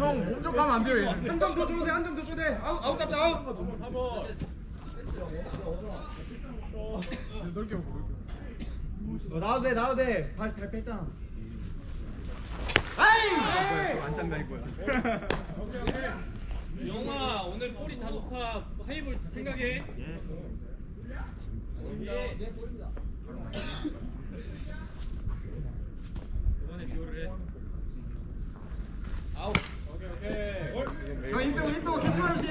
형, 몸좀 가면 안 돼요. 한 점 더 줘도 돼, 한 점 더 줘도 돼. 아웃 잡자, 아웃. 넓게 하고. 나와도 돼, 나와도 돼. 발 뺐잖아. 아이! 안 짠다일 거야. 영화 오늘 볼이 다 높아. 하이볼 생각해. 야, 힘빼고 괜찮으시.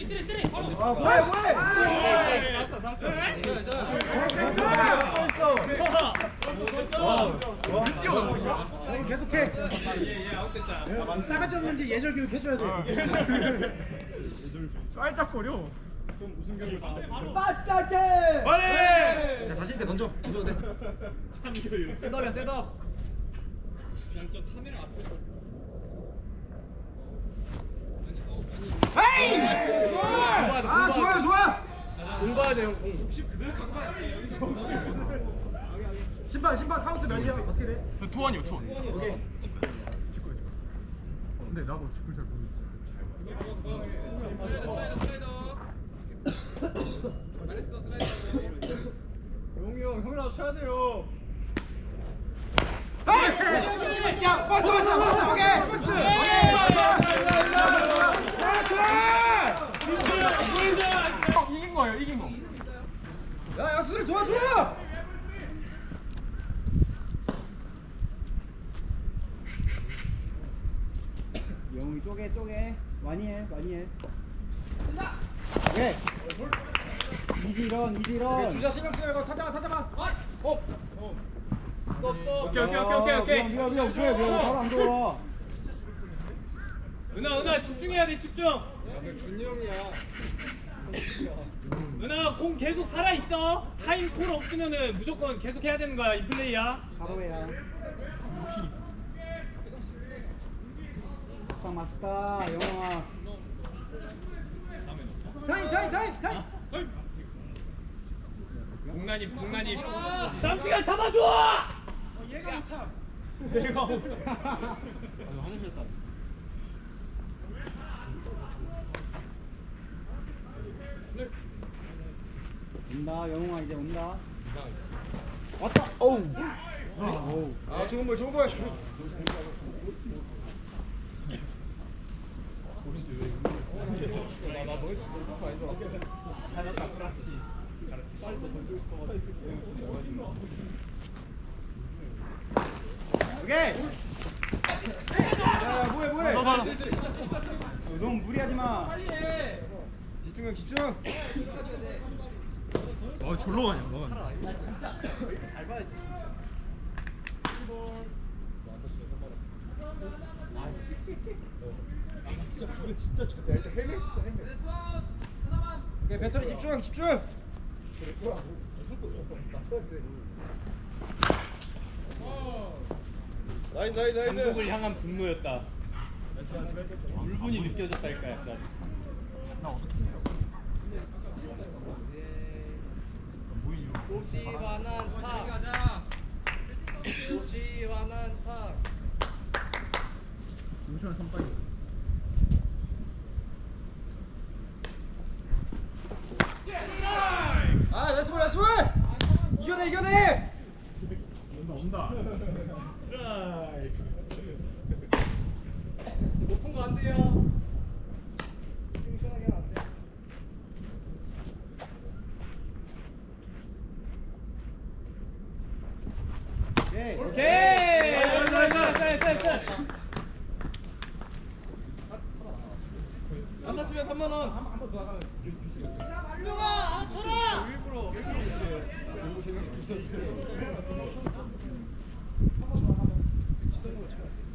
쓰리 바로. 뭐해, 뭐해? 계속해. 싸가지 없는지 예절 교육 해줘야 돼. 쌀짝거려. 빠따게. 빨리! 야, 자신 있게 던져. 던져도 돼. 참교육. 셋업이야, 셋업. 그냥 저 카메라 앞에서. 헤이! 아, 좋아요, 좋아. 공 봐야 돼, 형, 공. 심판 카운트 몇이야? 어떻게 돼? 투원이요, 투원. 오케이. 근데 나도 직구 잘 모르겠어. 용이 형, 형이라도 쳐야 돼요. 야, 버스, 오케이. 이긴 거예요, 이긴 거. 야, 수를 도와줘. 영웅이 쪼개. 많이 해. 오케이. 이지런. 주자 신경 쓰지 말고 타자마. 오케이. 미안. 바로 안 들어와. 은하 집중해야 돼, 집중. 은하 공 계속 살아 있어. 타임 콜 없으면은 무조건 계속 해야 되는 거야. 이 플레이야. 바로 해야. 상 맛있다, 영웅아. 타임. 공난이. 남시간 잡아줘. 얘가 못함. 온다, 영웅아 이제 온다. 왔다. 오우. 아, 좋은 볼. 오케이. 야, 뭐해. 너무 무리하지 마. 빨리 해. 집중. 아, 졸로 가냐, 너. 오케이, 배터리 집중. 나이스. 감독을 향한 분노였다. 울분이 느껴졌달까 약간. 오시환한 타. 용시만 선빵이. 아, 나이스 볼. 이겨내. 온다. 높은 거 안 돼요. 시원하게 하면 안 돼. 오케이. 안 다치면 3만 원. 한 번 더 나가면 주시겠어요? 말룡아, 쳐라. 일부러 재밌게.